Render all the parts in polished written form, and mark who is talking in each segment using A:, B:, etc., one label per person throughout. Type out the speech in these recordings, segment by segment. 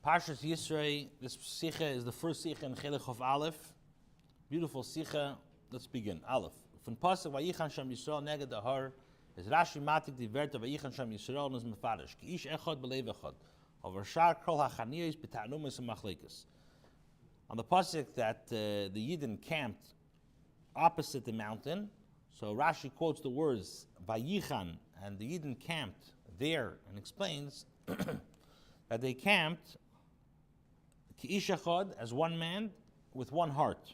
A: Parshas Yisro, this Sichah is the first Sichah in Chelech of Aleph. Beautiful Sichah. Let's begin. Aleph. From Pasuk Vayichan Sham Yisrael neged Dahar is Rashi matik the word of Vayichan Sham Yisrael and is mefarish. Ki ish echad belev echad. Over shar kol hachaniyos b'ta'anumis and machlekes. On the Pasuk that the Yidden camped opposite the mountain, so Rashi quotes the words Vayichan, and the Yidden camped there and explains that they camped ki ish echad, as one man with one heart.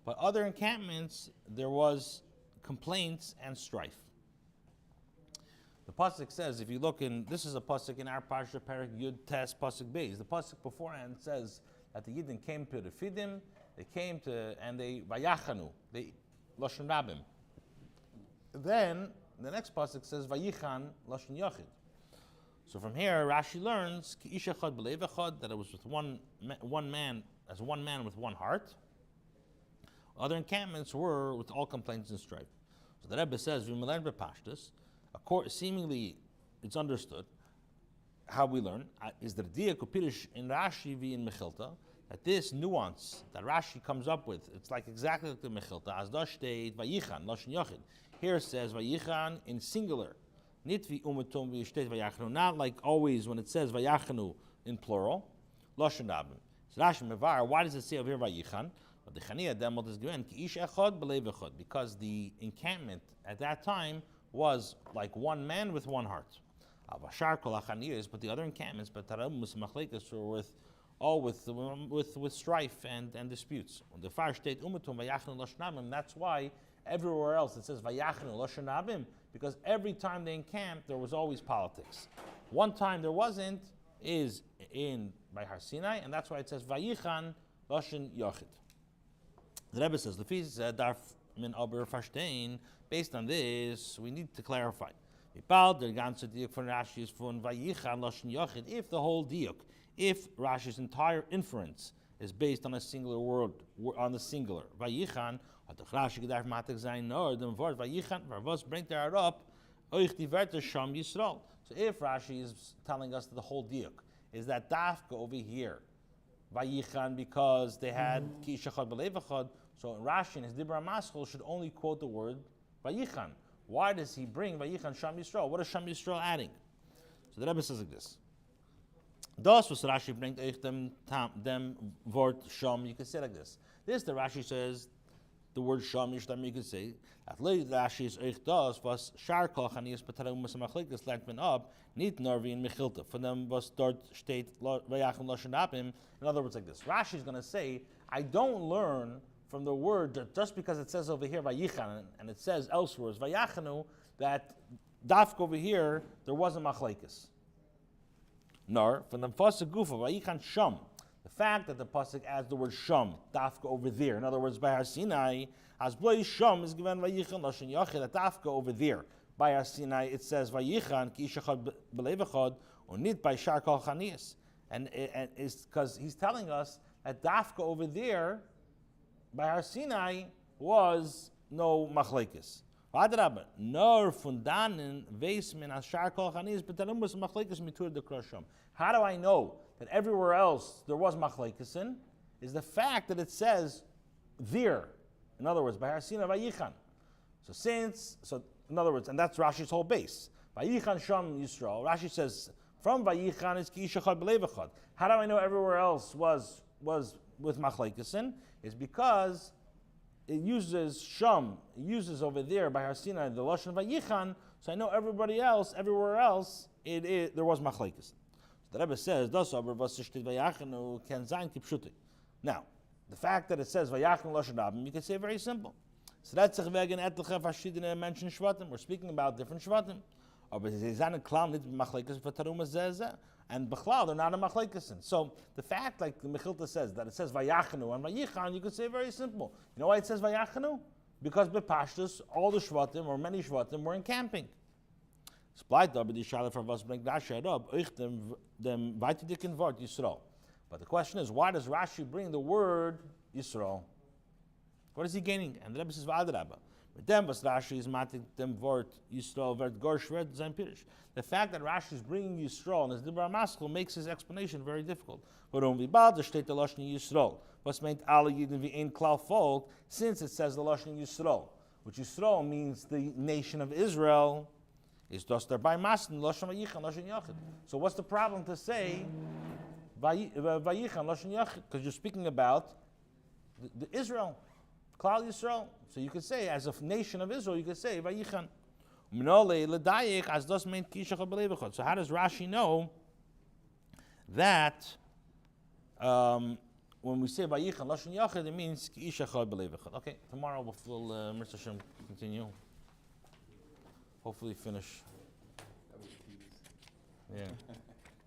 A: But other encampments, there was complaints and strife. The pasuk says, if you look in, this is a pasuk in our parsha, Perek Yud Tes pasuk Beis. The pasuk beforehand says that the Yidden came to the Fidim, they came to, and they vayachanu, they lashon rabim. Then the next pasuk says vayichan lashon yachid. So from here, Rashi learns ki ish echad b'leiv echad, that it was with one man, as one man with one heart. Other encampments were with all complaints and strife. So the Rebbe says, "V'melein b'pashtus." Seemingly, it's understood how we learn is the diak upirish in Rashi v in Mechilta, that this nuance that Rashi comes up with, it's like exactly like the Mechilta. As da steht vayichan lashon yachid. Here it says vayichan in singular, nit vi umetum vi steht vayachnu. Not like always when it says vayachnu in plural, lashon rabim. So Rashi mevar, why does it say over here vayichan? Because the encampment at that time was like one man with one heart. But the other encampments, were with strife and disputes. The far state that's why everywhere else it says vayachnu lashon rabim, because every time they encamped there was always politics. One time there wasn't is in by Har Sinai, and that's why it says vayichan lashon yachid. The Rebbe says, based on this, we need to clarify. If the whole diuk, if Rashi's entire inference is based on a singular word, on the singular, Vayichan, so if Rashi is telling us that the whole diuk is that dafka over here, Vayichan, because they had ki ish echad b'leiv echad, so Rashi in his Dibra Maschil should only quote the word Vayichan. Why does he bring Vayichan Sham Yisrael? What is Sham Yisrael adding? So the Rebbe says like this. Das was Rashi bringt euch dem Wort Sham. You can say like this. This the Rashi says the word Sham Yisrael. You can say at least Rashi is euch das was shar kol chanias betarum machlekes lernt man ab nit norvi in Mechilta. For them was dort steht Vayachan lashon rabim. In other words, like this. Rashi is going to say, I don't learn from the word that just because it says over here Vayichan and it says elsewhere Vayachanu, that dafka over here there wasn't machlekes. Nor from the pasuk gufa Vayichan Sham, the fact that the pasuk adds the word Sham dafka over there. In other words, by Har Sinai, as blei Sham is given Vayichan lashon yachid, that dafka over there by Har Sinai it says Vayichan ki ish echad b'leiv echad or nit by shar kol chanias, and it's because he's telling us that dafka over there by Har Sinai was no machlekes. Nor fundanen veismin ashar kol chanis betalumus machlekes mitur de krosham. How do I know that everywhere else there was machlekes in? Is the fact that it says there. In other words, by Har Sinai vayichan. So in other words, and that's Rashi's whole base. Vayichan sham Yisro. Rashi says from vayichan is ki ish echad b'leiv echad. How do I know everywhere else was with machlekes in? Is because it uses Sham, it uses over there by Har Sinai the Lashon Vayichan, so I know everywhere else, there was machlekes. So the Rebbe says, now, the fact that it says Vayachan Lashon Rabim, you can say very simple. So that's mentioned Shvatim. We're speaking about different Shvatim. And Bechlal, they're not a machlekes. So the fact, like the Mechilta says, that it says Vayachanu and Vayichan, you could say very simple. You know why it says Vayachanu? Because Bepashtus, all the Shvatim, or many Shvatim, were encamping. But the question is, why does Rashi bring the word Yisro? What is he gaining? And the Rebbe says, Dem was Rashi is matik dem Wort Yisro vert Gorsh vert sein Pirish. The fact that Rashi is bringing Yisro in his Dibra Maskell makes his explanation very difficult. Warum wie bald there steht the Lashon Yisro? Was meint alle Yidden wie ein Klau Volk? Since it says the Lashon Yisro, which Yisro means the nation of Israel, is das dabei Masten Lashon Vayichan Lashon Yachid. So what's the problem to say Vayichan Lashon Yachid? Because you're speaking about the Israel, Klal Yisrael. So you could say, as a nation of Israel, you could say Vayichan. So how does Rashi know that when we say Vayichan Lashon Yachid, it means Ki Ish Echad B'Lev Echad? Okay, tomorrow we'll Mr. Hashem continue. Hopefully finish. Yeah.